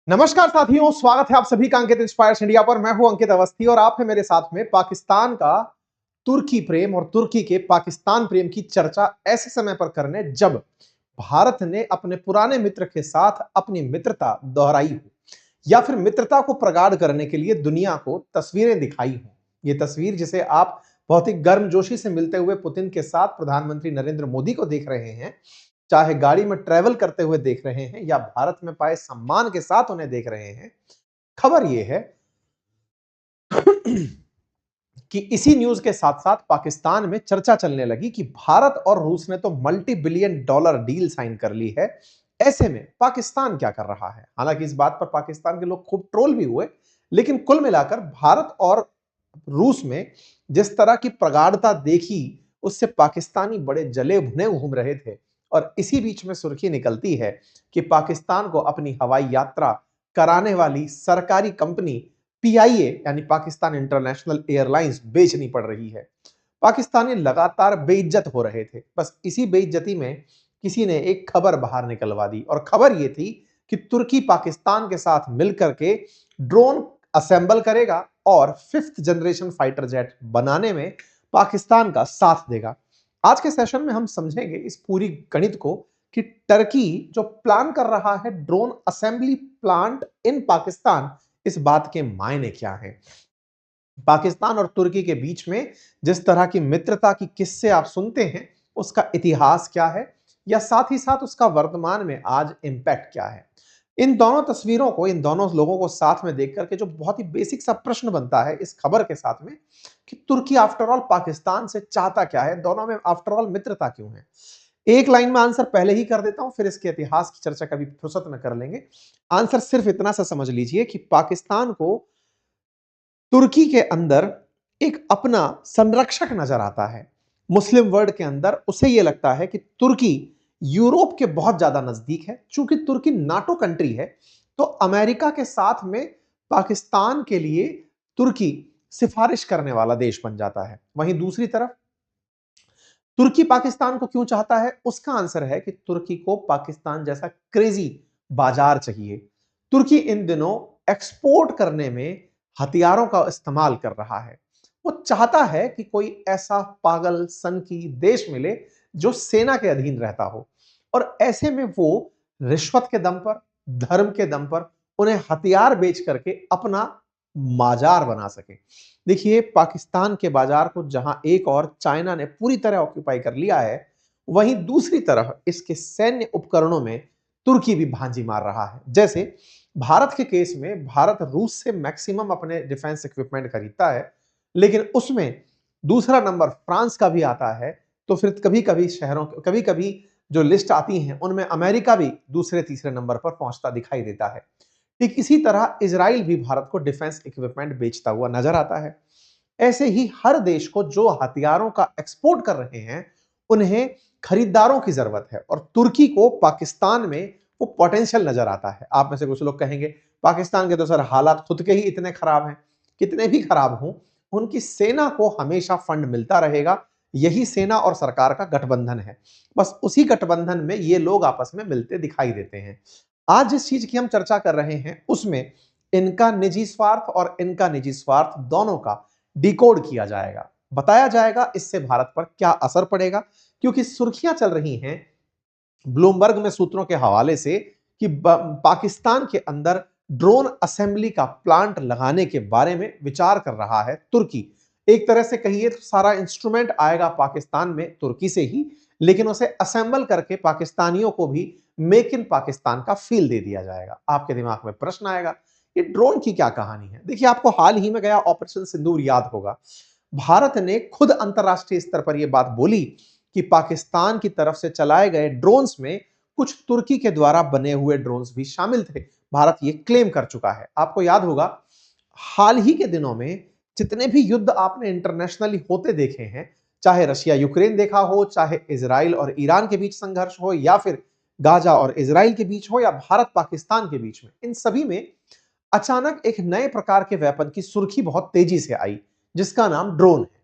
नमस्कार साथियों, स्वागत है आप सभी का अंकित इंस्पायर्स इंडिया पर। मैं हूं अंकित अवस्थी और आप है मेरे साथ में। पाकिस्तान का तुर्की प्रेम और तुर्की के पाकिस्तान प्रेम की चर्चा ऐसे समय पर करने जब भारत ने अपने पुराने मित्र के साथ अपनी मित्रता दोहराई हो या फिर मित्रता को प्रगाढ़ करने के लिए दुनिया को तस्वीरें दिखाई हो। ये तस्वीर जिसे आप बहुत ही गर्मजोशी से मिलते हुए पुतिन के साथ प्रधानमंत्री नरेंद्र मोदी को देख रहे हैं, चाहे गाड़ी में ट्रैवल करते हुए देख रहे हैं या भारत में पाए सम्मान के साथ उन्हें देख रहे हैं। खबर यह है कि इसी न्यूज के साथ साथ पाकिस्तान में चर्चा चलने लगी कि भारत और रूस ने तो multi billion dollar deal sign कर ली है। ऐसे में पाकिस्तान क्या कर रहा है? हालांकि इस बात पर पाकिस्तान के लोग खूब ट्रोल भी हुए, लेकिन कुल मिलाकर भारत और रूस में जिस तरह की प्रगाढ़ता देखी, उससे पाकिस्तानी बड़े जले भुने घूम रहे थे। और इसी बीच में सुर्खी निकलती है कि पाकिस्तान को अपनी हवाई यात्रा कराने वाली सरकारी कंपनी पीआईए यानी पाकिस्तान इंटरनेशनल एयरलाइंस बेचनी पड़ रही है। पाकिस्तानी लगातार बेइज्जत हो रहे थे। बस इसी बेइज्जती में किसी ने एक खबर बाहर निकलवा दी और खबर यह थी कि तुर्की पाकिस्तान के साथ मिलकर के ड्रोन असेंबल करेगा और 5th जनरेशन फाइटर जेट बनाने में पाकिस्तान का साथ देगा। आज के सेशन में हम समझेंगे इस पूरी गणित को कि टर्की जो प्लान कर रहा है drone assembly plant in Pakistan, इस बात के मायने क्या हैं। पाकिस्तान और तुर्की के बीच में जिस तरह की मित्रता की किस्से आप सुनते हैं, उसका इतिहास क्या है या साथ ही साथ उसका वर्तमान में आज इंपैक्ट क्या है। इन दोनों तस्वीरों को, इन दोनों लोगों को साथ में देख करके जो बहुत ही बेसिक सा प्रश्न बनता है इस खबर के साथ में कि तुर्की आफ्टर ऑल पाकिस्तान से चाहता क्या है, दोनों में आफ्टर ऑल मित्रता क्यों है। एक लाइन में आंसर पहले ही कर देता हूं, फिर इसके इतिहास की चर्चा कभी फुर्सत में कर लेंगे। आंसर सिर्फ इतना सा समझ लीजिए कि पाकिस्तान को तुर्की के अंदर एक अपना संरक्षक नजर आता है। मुस्लिम वर्ल्ड के अंदर उसे यह लगता है कि तुर्की यूरोप के बहुत ज्यादा नजदीक है। चूंकि तुर्की नाटो कंट्री है, तो अमेरिका के साथ में पाकिस्तान के लिए तुर्की सिफारिश करने वाला देश बन जाता है। वहीं दूसरी तरफ तुर्की पाकिस्तान को क्यों चाहता है, उसका आंसर है कि तुर्की को पाकिस्तान जैसा क्रेजी बाजार चाहिए। तुर्की इन दिनों एक्सपोर्ट करने में हथियारों का इस्तेमाल कर रहा है। वो चाहता है कि कोई ऐसा पागल सनकी देश मिले जो सेना के अधीन रहता हो और ऐसे में वो रिश्वत के दम पर, धर्म के दम पर उन्हें हथियार बेच करके अपना बाजार बना सके। देखिए, पाकिस्तान के बाजार को जहां एक और चाइना ने पूरी तरह ऑक्यूपाई कर लिया है, वहीं दूसरी तरफ इसके सैन्य उपकरणों में तुर्की भी भांजी मार रहा है। जैसे भारत के केस में भारत रूस से मैक्सिमम अपने डिफेंस इक्विपमेंट खरीदता है, लेकिन उसमें दूसरा नंबर फ्रांस का भी आता है। तो फिर कभी कभी जो लिस्ट आती हैं उनमें अमेरिका भी दूसरे तीसरे नंबर पर पहुंचता दिखाई देता है। ठीक इसी तरह इजराइल भी भारत को डिफेंस इक्विपमेंट बेचता हुआ नजर आता है। ऐसे ही हर देश को जो हथियारों का एक्सपोर्ट कर रहे हैं, उन्हें खरीदारों की जरूरत है और तुर्की को पाकिस्तान में वो पोटेंशियल नजर आता है। आप में से कुछ लोग कहेंगे पाकिस्तान के तो सर हालात खुद के ही इतने खराब हैं। कितने भी खराब हों, उनकी सेना को हमेशा फंड मिलता रहेगा। यही सेना और सरकार का गठबंधन है। बस उसी गठबंधन में ये लोग आपस में मिलते दिखाई देते हैं। आज जिस चीज की हम चर्चा कर रहे हैं उसमें इनका निजी स्वार्थ और इनका निजी स्वार्थ दोनों का डिकोड किया जाएगा। बताया जाएगा इससे भारत पर क्या असर पड़ेगा, क्योंकि सुर्खियां चल रही हैं ब्लूमबर्ग में सूत्रों के हवाले से कि पाकिस्तान के अंदर ड्रोन असेंबली का प्लांट लगाने के बारे में विचार कर रहा है तुर्की। एक तरह से कहिए तो सारा इंस्ट्रूमेंट आएगा पाकिस्तान में तुर्की से ही, लेकिन उसे असेंबल करके पाकिस्तानियों को भी मेक इन पाकिस्तान का फील दे दिया जाएगा। आपके दिमाग में प्रश्न आएगा, ये ड्रोन की क्या कहानी है? देखिए, आपको हाल ही में गया ऑपरेशन सिंदूर याद होगा। भारत ने खुद अंतरराष्ट्रीय स्तर पर यह बात बोली कि पाकिस्तान की तरफ से चलाए गए ड्रोन्स में कुछ तुर्की के द्वारा बने हुए ड्रोन्स भी शामिल थे। भारत ये क्लेम कर चुका है। आपको याद होगा हाल ही के दिनों में जितने भी युद्ध आपने इंटरनेशनली होते देखे हैं, चाहे रशिया यूक्रेन देखा हो, चाहे इजराइल और ईरान के बीच संघर्ष हो, या फिर गाजा और इजराइल के बीच हो, या भारत पाकिस्तान के बीच में, इन सभी में अचानक एक नए प्रकार के वेपन की सुर्खी बहुत तेजी से आई, जिसका नाम ड्रोन है।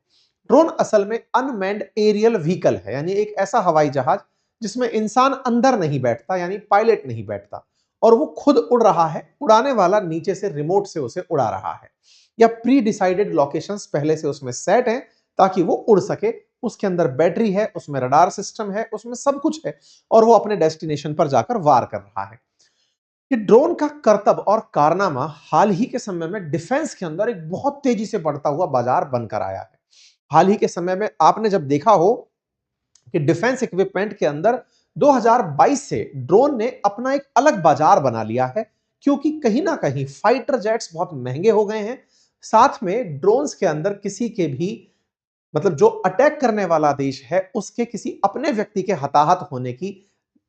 ड्रोन असल में अनमैन्ड एरियल व्हीकल है, यानी एक ऐसा हवाई जहाज जिसमें इंसान अंदर नहीं बैठता, यानी पायलट नहीं बैठता, और वो खुद उड़ रहा है, उड़ाने वाला नीचे से रिमोट से उसे उड़ा रहा है, या प्री डिसाइडेड लोकेशंस पहले से उसमें सेट हैं ताकि वो उड़ सके। उसके अंदर बैटरी है, उसमें रडार सिस्टम है, उसमें सब कुछ है, और वो अपने डेस्टिनेशन पर जाकर वार कर रहा है। ये ड्रोन का करतब और कारनामा हाल ही के समय में डिफेंस के अंदर एक बहुत तेजी से बढ़ता हुआ बाजार बनकर आया है। हाल ही के समय में आपने जब देखा हो कि डिफेंस इक्विपमेंट के अंदर 2022 से ड्रोन ने अपना एक अलग बाजार बना लिया है, क्योंकि कहीं ना कहीं फाइटर जेट्स बहुत महंगे हो गए हैं। साथ में ड्रोन्स के अंदर किसी के भी मतलब जो अटैक करने वाला देश है उसके किसी अपने व्यक्ति के हताहत होने की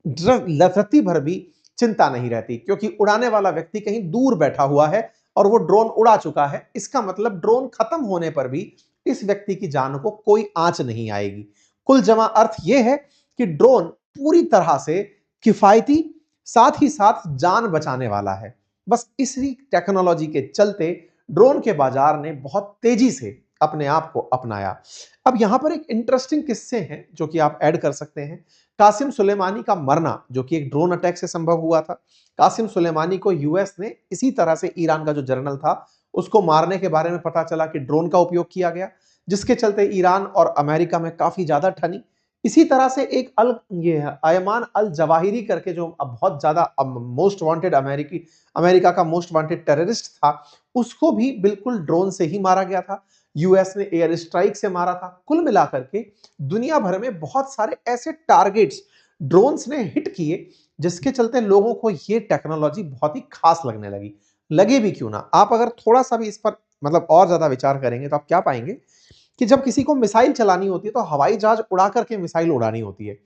रत्ती भर भी चिंता नहीं रहती, क्योंकि उड़ाने वाला व्यक्ति कहीं दूर बैठा हुआ है और वो ड्रोन उड़ा चुका है। इसका मतलब ड्रोन खत्म होने पर भी इस व्यक्ति की जान को कोई आंच नहीं आएगी। कुल जमा अर्थ यह है कि ड्रोन पूरी तरह से किफायती, साथ ही साथ जान बचाने वाला है। बस इसी टेक्नोलॉजी के चलते ड्रोन के बाजार ने बहुत तेजी से अपने आप को अपनाया। अब यहां पर एक इंटरेस्टिंग किस्से हैं जो कि आप ऐड कर सकते हैं। कासिम सुलेमानी का मरना, जो कि एक ड्रोन अटैक से संभव हुआ था। कासिम सुलेमानी को यूएस ने इसी तरह से ईरान का जो जनरल था उसको मारने के बारे में पता चला कि ड्रोन का उपयोग किया गया, जिसके चलते ईरान और अमेरिका में काफी ज्यादा ठनी। इसी तरह से एक ये अयमान अल जवाहिरी करके जो अब बहुत ज्यादा मोस्ट वांटेड अमेरिका का मोस्ट वांटेड टेररिस्ट था, उसको भी बिल्कुल ड्रोन से ही मारा गया था। यूएस ने एयर स्ट्राइक से मारा था। कुल मिलाकर के दुनिया भर में बहुत सारे ऐसे टारगेट्स ड्रोन्स ने हिट किए, जिसके चलते लोगों को ये टेक्नोलॉजी बहुत ही खास लगने लगी। लगे भी क्यों ना, आप अगर थोड़ा सा भी इस पर मतलब और ज्यादा विचार करेंगे तो आप क्या पाएंगे कि जब किसी को मिसाइल चलानी होती है तो हवाई जहाज उड़ा करके मिसाइल उड़ानी होती है।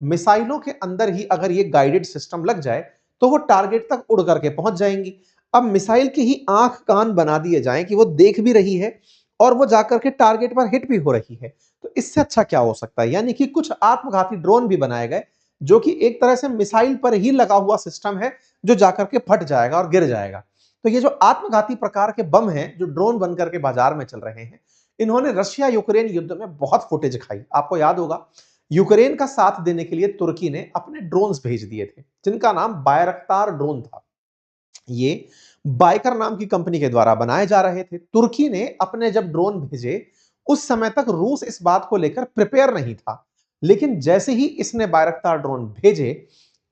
मिसाइलों के अंदर ही अगर ये गाइडेड सिस्टम लग जाए तो वो टारगेट तक उड़ करके पहुंच जाएंगी। अब मिसाइल की ही आंख कान बना दिए जाएं कि वो देख भी रही है और वो जाकर के टारगेट पर हिट भी हो रही है, तो इससे अच्छा क्या हो सकता है। यानी कि कुछ आत्मघाती ड्रोन भी बनाए गए जो कि एक तरह से मिसाइल पर ही लगा हुआ सिस्टम है, जो जाकर के फट जाएगा और गिर जाएगा। तो ये जो आत्मघाती प्रकार के बम हैं जो ड्रोन बनकर के बाजार में चल रहे हैं, इन्होंने रशिया यूक्रेन युद्ध में बहुत फुटेज खाई। आपको याद होगा यूक्रेन का साथ देने के लिए तुर्की ने अपने ड्रोन्स भेज दिए थे, जिनका नाम बायरक्तार ड्रोन था। ये बाइकर नाम की कंपनी के द्वारा बनाए जा रहे थे। तुर्की ने अपने जब ड्रोन भेजे उस समय तक रूस इस बात को लेकर प्रिपेयर नहीं था, लेकिन जैसे ही इसने बायरक्तार ड्रोन भेजे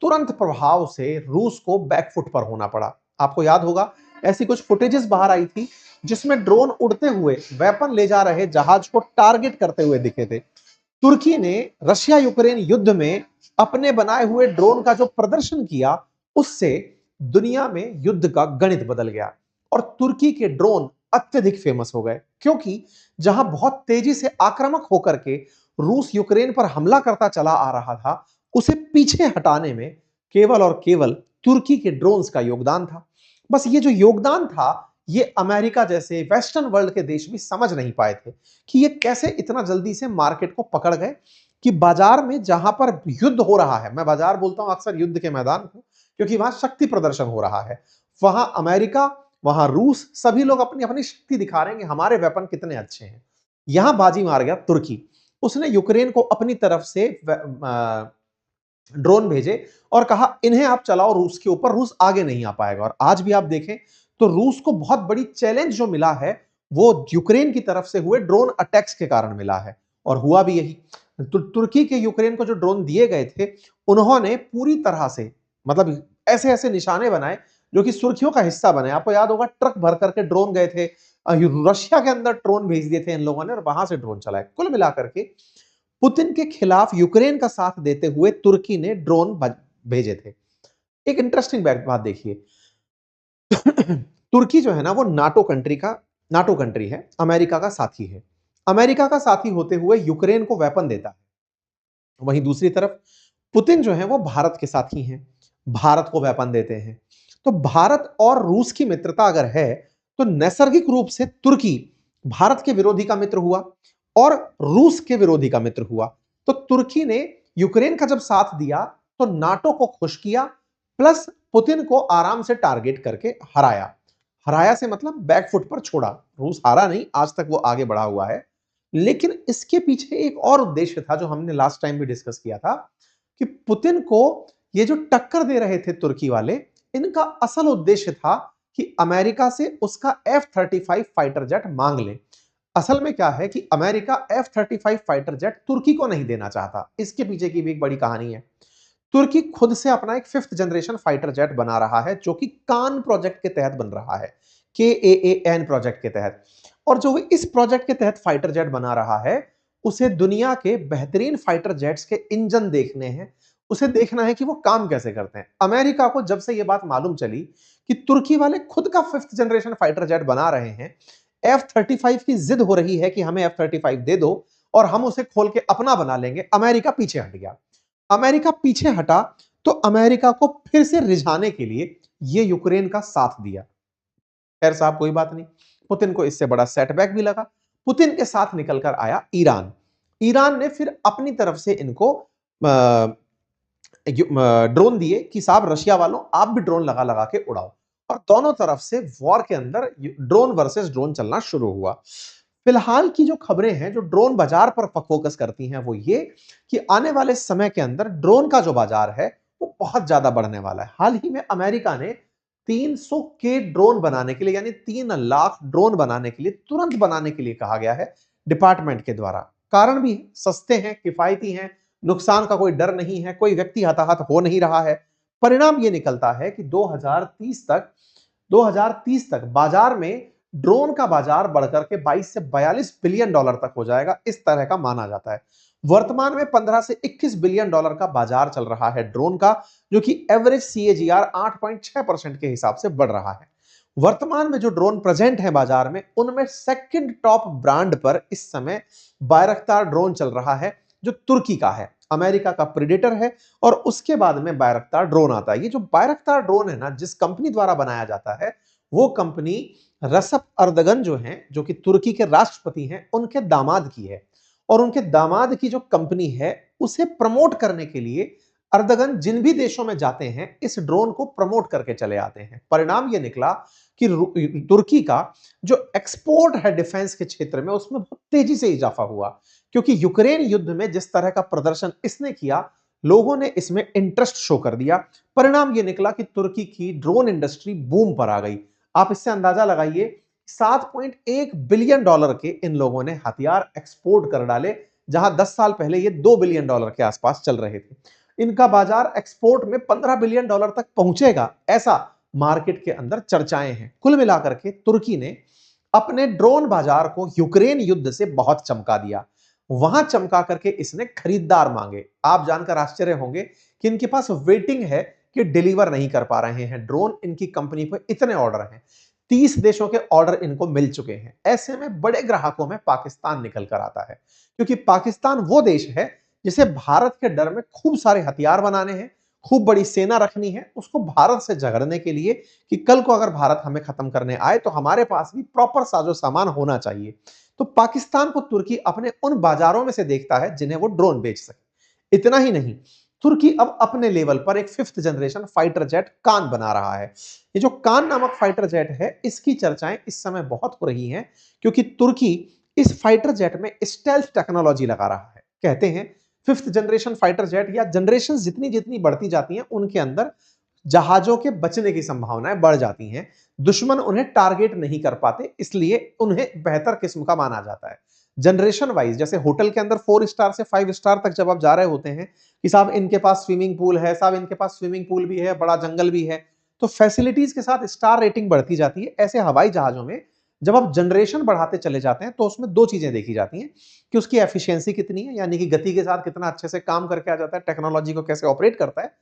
तुरंत प्रभाव से रूस को बैकफुट पर होना पड़ा। आपको याद होगा ऐसी कुछ फुटेजेस बाहर आई थी जिसमें ड्रोन उड़ते हुए वेपन ले जा रहे जहाज को टारगेट करते हुए दिखे थे। तुर्की ने रशिया यूक्रेन युद्ध में अपने बनाए हुए ड्रोन का जो प्रदर्शन किया, उससे दुनिया में युद्ध का गणित बदल गया और तुर्की के ड्रोन अत्यधिक फेमस हो गए, क्योंकि जहां बहुत तेजी से आक्रामक होकर के रूस यूक्रेन पर हमला करता चला आ रहा था, उसे पीछे हटाने में केवल और केवल तुर्की के ड्रोन्स का योगदान था। बस ये जो योगदान था, ये अमेरिका जैसे वेस्टर्न वर्ल्ड के देश भी समझ नहीं पाए थे कि ये कैसे इतना जल्दी से मार्केट को पकड़ गए, कि बाजार में जहां पर युद्ध हो रहा है, मैं बाजार बोलता हूं अक्सर युद्ध के मैदान को, क्योंकि वहां शक्ति प्रदर्शन हो रहा है, वहां अमेरिका, वहां रूस, सभी लोग अपनी अपनी शक्ति दिखा रहे हैं कि हमारे वेपन कितने अच्छे हैं। यहां बाजी मार गया तुर्की। उसने यूक्रेन को अपनी तरफ से ड्रोन भेजे और कहा इन्हें आप चलाओ रूस के ऊपर, रूस आगे नहीं आ पाएगा। और आज भी आप देखें तो रूस को बहुत बड़ी चैलेंज जो मिला है वो यूक्रेन की तरफ से हुए ड्रोन अटैक्स के कारण मिला है, और हुआ भी यही। तुर्की के यूक्रेन को जो ड्रोन दिए गए थे, उन्होंने पूरी तरह से मतलब ऐसे ऐसे निशाने बनाए जो कि सुर्खियों का हिस्सा बने। आपको याद होगा ट्रक भर करके ड्रोन गए थे, रशिया के अंदर ड्रोन भेज दिए थे इन लोगों ने और वहां से ड्रोन चलाए। कुल मिलाकर के पुतिन के खिलाफ यूक्रेन का साथ देते हुए तुर्की ने ड्रोन भेजे थे। एक इंटरेस्टिंग बात देखिए, तुर्की जो है ना वो नाटो कंट्री है, अमेरिका का साथी है। अमेरिका का साथी होते हुए यूक्रेन को वेपन देता है। वहीं दूसरी तरफ पुतिन जो है वो भारत के साथी हैं, भारत को वेपन देते हैं। तो भारत और रूस की मित्रता अगर है तो नैसर्गिक रूप से तुर्की भारत के विरोधी का मित्र हुआ और रूस के विरोधी का मित्र हुआ। तो तुर्की ने यूक्रेन का जब साथ दिया तो नाटो को खुश किया, प्लस पुतिन को आराम से टारगेट करके हराया। हराया से मतलब बैकफुट पर छोड़ा। रूस हारा नहीं, आज तक वो आगे बढ़ा हुआ है। लेकिन इसके पीछे एक और उद्देश्य था जो हमने लास्ट टाइम भी डिस्कस किया था, कि पुतिन को ये जो टक्कर दे रहे थे तुर्की वाले, इनका असल उद्देश्य था कि अमेरिका से उसका F-35 फाइटर जेट मांग ले। असल में क्या है कि अमेरिका F-35 फाइटर जेट तुर्की को नहीं देना चाहता। इसके पीछे की भी एक बड़ी कहानी है। तुर्की खुद से अपना एक 5th जनरेशन फाइटर जेट बना रहा है, जो कि कान प्रोजेक्ट के तहत बन रहा है, KAAN प्रोजेक्ट के तहत। और जो इस प्रोजेक्ट के तहत फाइटर जेट बना रहा है, उसे दुनिया के बेहतरीन फाइटर जेट्स के इंजन देखने हैं, उसे देखना है कि वो काम कैसे करते हैं। अमेरिका को जब से ये बात मालूम चली कि तुर्की वाले खुद का 5th जनरेशन फाइटर जेट बना रहे हैं, F-35 की जिद हो रही है कि हमें F-35 दे दो और हम उसे खोल के अपना बना लेंगे, अमेरिका पीछे हट गया। अमेरिका पीछे हटा तो अमेरिका को फिर से रिझाने के लिए ये यूक्रेन का साथ दिया। खैर साहब, कोई बात नहीं, पुतिन को इससे बड़ा सेटबैक भी लगा। पुतिन के साथ निकलकर आया ईरान। ईरान ने फिर अपनी तरफ से इनको ड्रोन दिए कि साहब रशिया वालों, आप भी ड्रोन लगा लगा के उड़ाओ। और दोनों तरफ से वॉर के अंदर ड्रोन वर्सेस ड्रोन चलना शुरू हुआ। फिलहाल की जो खबरें हैं जो ड्रोन बाजार पर फोकस करती हैं, वो ये कि आने वाले समय के अंदर ड्रोन का जो बाजार है वो बहुत ज्यादा बढ़ने वाला है। हाल ही में अमेरिका ने 300 के ड्रोन बनाने के लिए, यानी 3 लाख ड्रोन बनाने के लिए, तुरंत बनाने के लिए कहा गया है डिपार्टमेंट के द्वारा। कारण भी है, सस्ते हैं, किफायती हैं, नुकसान का कोई डर नहीं है, कोई व्यक्ति हताहत हो नहीं रहा है। परिणाम यह निकलता है कि 2030 तक बाजार में ड्रोन का बाजार बढ़कर के 22 से 42 बिलियन डॉलर तक हो जाएगा, इस तरह का माना जाता है। वर्तमान में 15 से 21 बिलियन डॉलर का बाजार चल रहा है ड्रोन का, जो कि एवरेज CAGR 8.6% के हिसाब से बढ़ रहा है। वर्तमान में जो ड्रोन प्रेजेंट है बाजार में, उनमें सेकंड टॉप ब्रांड पर इस समय बायरक्तार ड्रोन चल रहा है, जो तुर्की का है, अमेरिका का प्रेडेटर है, और उसके बाद में बायरक्तार ड्रोन आता है। ये जो बायरक्तार ड्रोन है ना, जिस कंपनी द्वारा बनाया जाता है, वो कंपनी रसप अर्दगन जो हैं, जो कि तुर्की के राष्ट्रपति हैं, उनके दामाद की है। और उनके दामाद की जो कंपनी है, उसे प्रमोट करने के लिए अर्दगन जिन भी देशों में जाते हैं, इस ड्रोन को प्रमोट करके चले आते हैं। परिणाम यह निकला कि तुर्की का जो एक्सपोर्ट है डिफेंस के क्षेत्र में, उसमें बहुत तेजी से इजाफा हुआ, क्योंकि यूक्रेन युद्ध में जिस तरह का प्रदर्शन इसने किया, लोगों ने इसमें इंटरेस्ट शो कर दिया। परिणाम यह निकला कि तुर्की की ड्रोन इंडस्ट्री बूम पर आ गई। आप इससे अंदाजा लगाइए, 7.1 बिलियन डॉलर के इन लोगों ने हथियार एक्सपोर्ट कर डाले, जहां 10 साल पहले ये 2 बिलियन डॉलर के आसपास चल रहे थे। इनका बाजार एक्सपोर्ट में 15 बिलियन डॉलर तक पहुंचेगा, ऐसा मार्केट के अंदर चर्चाएं हैं। कुल मिलाकर के तुर्की ने अपने ड्रोन बाजार को यूक्रेन युद्ध से बहुत चमका दिया। वहां चमका करके इसने खरीदार मांगे। आप जानकर आश्चर्य होंगे कि इनके पास वेटिंग है कि डिलीवर नहीं कर पा रहे हैं ड्रोन। इनकी कंपनी पर इतने ऑर्डर हैं, 30 देशों के ऑर्डर इनको मिल चुके हैं। ऐसे में बड़े ग्राहकों में पाकिस्तान निकल कर आता है, क्योंकि पाकिस्तान वो देश है जिसे भारत के डर में खूब सारे हथियार बनाने हैं, खूब बड़ी सेना रखनी है, उसको भारत से झगड़ने के लिए कि कल को अगर भारत हमें खत्म करने आए तो हमारे पास भी प्रॉपर साजो सामान होना चाहिए। तो पाकिस्तान को तुर्की अपने उन बाजारों में से देखता है जिन्हें वो ड्रोन बेच सके। इतना ही नहीं, तुर्की अब अपने लेवल पर एक 5th जनरेशन फाइटर जेट कान बना रहा है। ये जो कान नामक फाइटर जेट है, इसकी चर्चाएं इस समय बहुत हो रही हैं, क्योंकि तुर्की इस फाइटर जेट में स्टेल्थ टेक्नोलॉजी लगा रहा है। कहते हैं 5th जनरेशन फाइटर जेट या जनरेशन जितनी जितनी बढ़ती जाती हैं, उनके अंदर जहाजों के बचने की संभावनाएं बढ़ जाती हैं। दुश्मन उन्हें टारगेट नहीं कर पाते, इसलिए उन्हें बेहतर किस्म का माना जाता है। जनरेशन वाइज, जैसे होटल के अंदर 4 स्टार से 5 स्टार तक जब आप जा रहे होते हैं कि साहब इनके पास स्विमिंग पूल है, साहब इनके पास स्विमिंग पूल भी है, बड़ा जंगल भी है, तो फैसिलिटीज के साथ स्टार रेटिंग बढ़ती जाती है। ऐसे हवाई जहाजों में जब आप जनरेशन बढ़ाते चले जाते हैं, तो उसमें 2 चीजें देखी जाती हैं कि उसकी एफिशिएंसी कितनी है, यानी कि गति के साथ कितना अच्छे से काम करके आ जाता है, टेक्नोलॉजी को कैसे ऑपरेट करता है,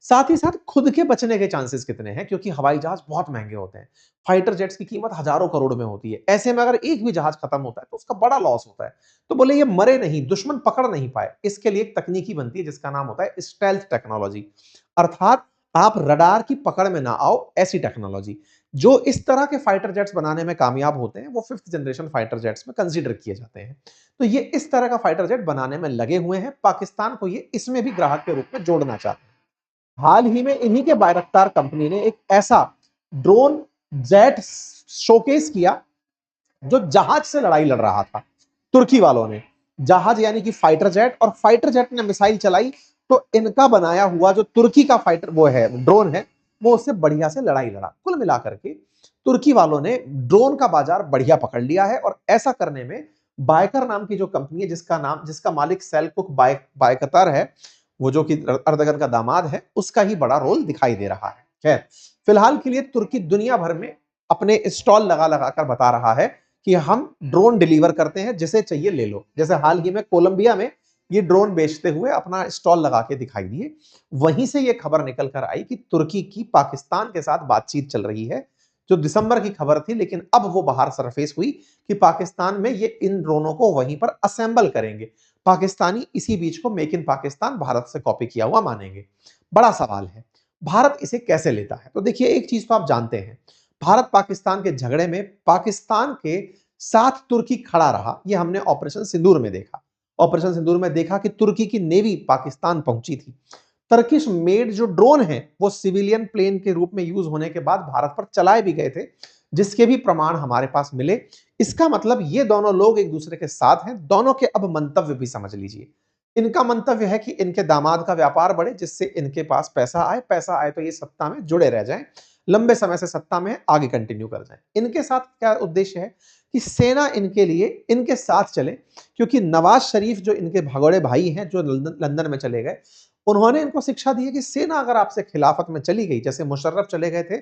साथ ही साथ खुद के बचने के चांसेस कितने हैं, क्योंकि हवाई जहाज बहुत महंगे होते हैं। फाइटर जेट्स की कीमत हजारों करोड़ में होती है। ऐसे में अगर एक भी जहाज खत्म होता है तो उसका बड़ा लॉस होता है। तो बोले ये मरे नहीं, दुश्मन पकड़ नहीं पाए, इसके लिए एक तकनीकी बनती है जिसका नाम होता है स्टेल्थ टेक्नोलॉजी, अर्थात आप रडार की पकड़ में ना आओ, ऐसी टेक्नोलॉजी। जो इस तरह के फाइटर जेट्स बनाने में कामयाब होते हैं, वो 5th जनरेशन फाइटर जेट्स में कंसीडर किए जाते हैं। तो ये इस तरह का फाइटर जेट बनाने में लगे हुए हैं। पाकिस्तान को ये इसमें भी ग्राहक के रूप में जोड़ना चाहते हैं। हाल ही में इन्हीं के बायरक्तार कंपनी ने एक ऐसा ड्रोन जेट शोकेस किया जो जहाज से लड़ाई लड़ रहा था। तुर्की वालों ने जहाज यानी कि फाइटर जेट, और फाइटर जेट ने मिसाइल चलाई, तो इनका बनाया हुआ जो तुर्की का फाइटर वो है ड्रोन है, वो उससे बढ़िया से लड़ाई लड़ा। कुल मिलाकर के तुर्की वालों ने ड्रोन का बाजार बढ़िया पकड़ लिया है और ऐसा करने में बायकर नाम की जो कंपनी है, जिसका मालिक सेल्कुक बायकतार है, वो जो कि अर्दगन का दामाद है, उसका ही बड़ा रोल दिखाई दे रहा है। खैर, फिलहाल के लिए तुर्की दुनिया भर में अपने स्टॉल लगा लगा कर बता रहा है कि हम ड्रोन डिलीवर करते हैं, जिसे चाहिए ले लो। जैसे हाल ही में कोलंबिया में ये ड्रोन बेचते हुए अपना स्टॉल लगा के दिखाई दिए। वहीं से ये खबर निकल कर आई कि तुर्की की पाकिस्तान के साथ बातचीत चल रही है, जो दिसंबर की खबर थी, लेकिन अब वो बाहर सरफेस हुई कि पाकिस्तान में ये इन ड्रोनों को वहीं पर असेंबल करेंगे। पाकिस्तानी इसी बीच को मेक इन पाकिस्तान भारत से कॉपी किया हुआ मानेंगे। बड़ा सवाल है, भारत इसे कैसे लेता है? तो देखिए, एक चीज तो आप जानते हैं, भारत पाकिस्तान के झगड़े में पाकिस्तान के साथ तुर्की खड़ा रहा। ये हमने ऑपरेशन सिंदूर में देखा। ऑपरेशन सिंदूर में देखा कि तुर्की की नेवी पाकिस्तान पहुंची थी। टर्किश मेड जो ड्रोन है वो सिविलियन प्लेन के रूप में यूज होने के बाद भारत पर चलाए भी गए थे, जिसके भी प्रमाण हमारे पास मिले। इसका मतलब ये दोनों लोग एक दूसरे के साथ हैं। दोनों के अब मंतव्य भी समझ लीजिए। इनका मंतव्य है कि इनके दामाद का व्यापार बढ़े, जिससे इनके पास पैसा आए तो ये सत्ता में जुड़े रह जाएं, लंबे समय से सत्ता में आगे कंटिन्यू कर जाएं। इनके साथ क्या उद्देश्य है कि सेना इनके लिए इनके साथ चले, क्योंकि नवाज शरीफ जो इनके भगोड़े भाई हैं, जो लंदन में चले गए, उन्होंने इनको शिक्षा दी है कि सेना अगर आपसे खिलाफत में चली गई, जैसे मुशर्रफ चले गए थे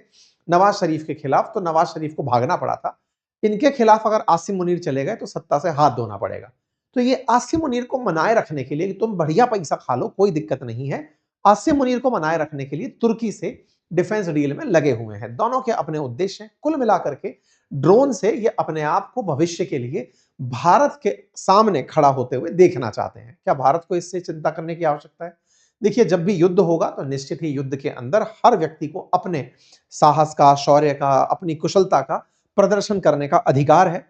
नवाज शरीफ के खिलाफ, तो नवाज शरीफ को भागना पड़ा था। इनके खिलाफ अगर आसिम मुनीर चले गए तो सत्ता से हाथ धोना पड़ेगा। तो ये आसिम मुनीर को मनाए रखने के लिए कि तुम बढ़िया पैसा खा लो, कोई दिक्कत नहीं है, आसिम मुनीर को मनाए रखने के लिए तुर्की से डिफेंस डील में लगे हुए हैं। दोनों के अपने उद्देश्य हैं। कुल मिलाकर के ड्रोन से ये अपने आप को भविष्य के लिए भारत के सामने खड़ा होते हुए देखना चाहते हैं। क्या भारत को इससे चिंता करने की आवश्यकता है? देखिए, जब भी युद्ध होगा तो निश्चित ही युद्ध के अंदर हर व्यक्ति को अपने साहस का, शौर्य का, अपनी कुशलता का प्रदर्शन करने का अधिकार है।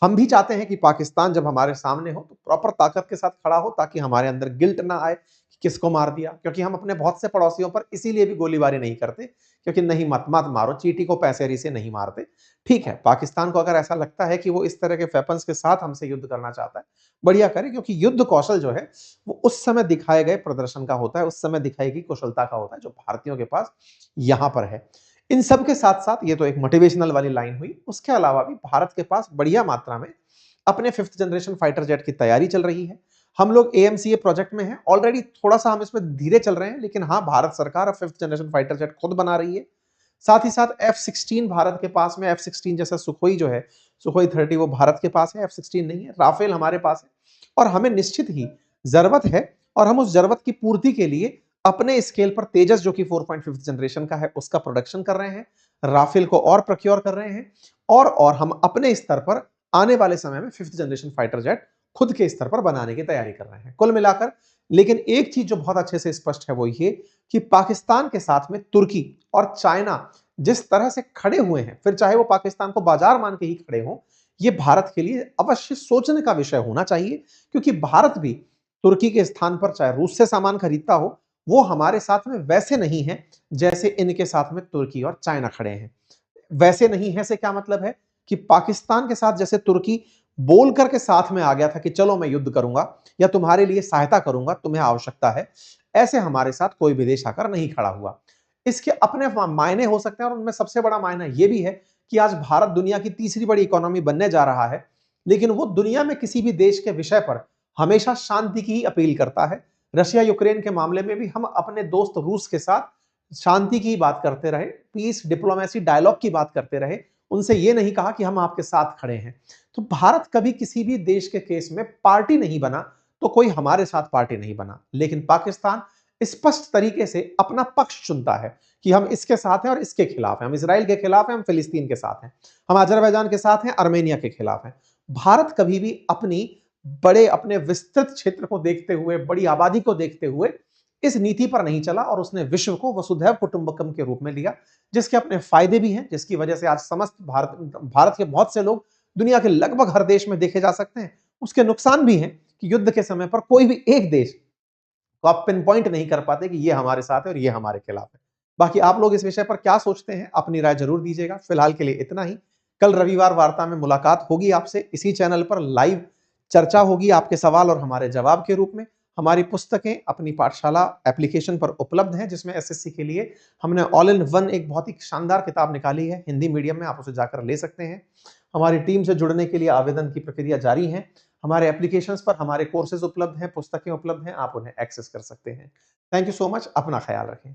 हम भी चाहते हैं कि पाकिस्तान जब हमारे सामने हो तो प्रॉपर ताकत के साथ खड़ा हो, ताकि हमारे अंदर गिल्ट ना आए कि किसको मार दिया। क्योंकि हम अपने बहुत से पड़ोसियों पर इसीलिए भी गोलीबारी नहीं करते, क्योंकि नहीं, मत मत मारो, चींटी को पैसेरी से नहीं मारते। ठीक है, पाकिस्तान को अगर ऐसा लगता है कि वो इस तरह के वेपन्स के साथ हमसे युद्ध करना चाहता है, बढ़िया करे, क्योंकि युद्ध कौशल जो है वो उस समय दिखाए गए प्रदर्शन का होता है, उस समय दिखाई गई कुशलता का होता है, जो भारतीयों के पास यहां पर है। इन सब के साथ साथ ये तो एक मोटिवेशनल वाली लाइन हुई, उसके अलावा भी भारत के पास बढ़िया मात्रा में अपने 5th जनरेशन फाइटर जेट की तैयारी चल रही है। हम लोग एएमसीए प्रोजेक्ट में हैं ऑलरेडी, थोड़ा सा हम इसमें धीरे चल रहे हैं, लेकिन हाँ, भारत सरकार अब 5th जनरेशन फाइटर जेट खुद बना रही है। साथ ही साथ F-16 भारत के पास में, F-16 जैसा सुखोई जो है, सुखोई 30 वो भारत के पास है, F-16 नहीं है। राफेल हमारे पास है और हमें निश्चित ही जरूरत है, और हम उस जरूरत की पूर्ति के लिए अपने स्केल पर तेजस जो कि 4.5 जनरेशन का है उसका प्रोडक्शन कर रहे हैं, राफेल को और प्रोक्योर कर रहे हैं, और हम अपने स्तर पर आने वाले समय में 5th जनरेशन फाइटर जेट खुद के स्तर पर बनाने की तैयारी कर रहे हैं। कुल मिलाकर, लेकिन एक चीज जो बहुत अच्छे से स्पष्ट है वो ये कि पाकिस्तान के साथ में तुर्की और चाइना जिस तरह से खड़े हुए हैं, फिर चाहे वो पाकिस्तान को बाजार मान के ही खड़े हों, ये भारत के लिए अवश्य सोचने का विषय होना चाहिए। क्योंकि भारत भी तुर्की के स्थान पर चाहे रूस से सामान खरीदता हो, वो हमारे साथ में वैसे नहीं है जैसे इनके साथ में तुर्की और चाइना खड़े हैं। वैसे नहीं है से क्या मतलब है कि पाकिस्तान के साथ जैसे तुर्की बोल करके साथ में आ गया था कि चलो मैं युद्ध करूंगा या तुम्हारे लिए सहायता करूंगा, तुम्हें आवश्यकता है, ऐसे हमारे साथ कोई भी देश आकर नहीं खड़ा हुआ। इसके अपने मायने हो सकते हैं, और उनमें सबसे बड़ा मायना यह भी है कि आज भारत दुनिया की तीसरी बड़ी इकोनॉमी बनने जा रहा है, लेकिन वो दुनिया में किसी भी देश के विषय पर हमेशा शांति की ही अपील करता है। रशिया यूक्रेन के मामले में भी हम अपने दोस्त रूस के साथ शांति की बात करते रहे, पीस डिप्लोमेसी डायलॉग की बात करते रहे, उनसे यह नहीं कहा कि हम आपके साथ खड़े हैं। तो भारत कभी किसी भी देश के केस में पार्टी नहीं बना, तो कोई हमारे साथ पार्टी नहीं बना। लेकिन पाकिस्तान स्पष्ट तरीके से अपना पक्ष चुनता है कि हम इसके साथ हैं और इसके खिलाफ हैं, हम इसराइल के खिलाफ हैं, हम फिलिस्तीन के साथ हैं, हम अजरबैजान के साथ हैं, आर्मेनिया के खिलाफ हैं। भारत कभी भी अपने विस्तृत क्षेत्र को देखते हुए, बड़ी आबादी को देखते हुए इस नीति पर नहीं चला, और उसने विश्व को वसुधैव कुटुंबकम के रूप में लिया, जिसके अपने फायदे भी हैं, जिसकी वजह से आज समस्त भारत के बहुत से लोग दुनिया के लगभग हर देश में देखे जा सकते हैं। उसके नुकसान भी हैं कि युद्ध के समय पर कोई भी एक देश को आप पिन पॉइंट नहीं कर पाते कि ये हमारे साथ है और ये हमारे खिलाफ है। बाकी आप लोग इस विषय पर क्या सोचते हैं, अपनी राय जरूर दीजिएगा। फिलहाल के लिए इतना ही। कल रविवार वार्ता में मुलाकात होगी आपसे इसी चैनल पर, लाइव चर्चा होगी आपके सवाल और हमारे जवाब के रूप में। हमारी पुस्तकें अपनी पाठशाला एप्लीकेशन पर उपलब्ध हैं, जिसमें एसएससी के लिए हमने ऑल इन वन एक बहुत ही शानदार किताब निकाली है हिंदी मीडियम में, आप उसे जाकर ले सकते हैं। हमारी टीम से जुड़ने के लिए आवेदन की प्रक्रिया जारी है। हमारे एप्लीकेशंस पर हमारे कोर्सेज उपलब्ध हैं, पुस्तकें उपलब्ध हैं, आप उन्हें एक्सेस कर सकते हैं। थैंक यू सो मच, अपना ख्याल रखें।